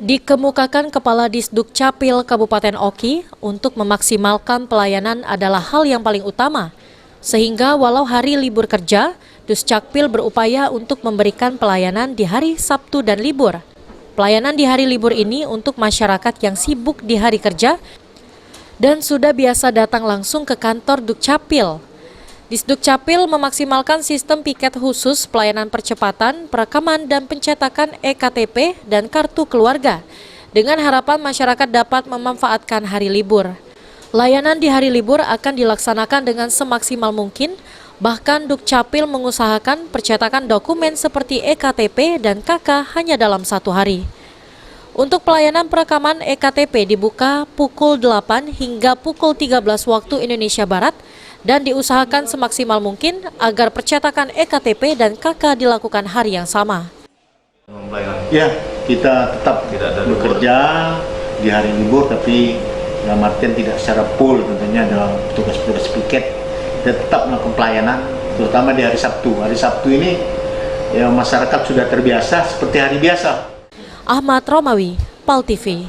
Dikemukakan Kepala Disdukcapil Kabupaten Oki untuk memaksimalkan pelayanan adalah hal yang paling utama. Sehingga walau hari libur kerja, Duscapil berupaya untuk memberikan pelayanan di hari Sabtu dan libur. Pelayanan di hari libur ini untuk masyarakat yang sibuk di hari kerja dan sudah biasa datang langsung ke kantor Dukcapil. Disdukcapil memaksimalkan sistem piket khusus pelayanan percepatan, perekaman, dan pencetakan EKTP dan kartu keluarga, dengan harapan masyarakat dapat memanfaatkan hari libur. Layanan di hari libur akan dilaksanakan dengan semaksimal mungkin, bahkan Dukcapil mengusahakan percetakan dokumen seperti EKTP dan KK hanya dalam 1 hari. Untuk pelayanan perekaman EKTP dibuka pukul 8 hingga pukul 13 waktu Indonesia Barat, dan diusahakan semaksimal mungkin agar percetakan EKTP dan KK dilakukan hari yang sama. Ya, kita tetap bekerja di hari libur, tapi dalam artian tidak secara full tentunya dalam tugas-tugas piket. Kita tetap melakukan pelayanan, terutama di hari Sabtu. Hari Sabtu ini ya masyarakat sudah terbiasa seperti hari biasa. Ahmad Romawi, PAL TV.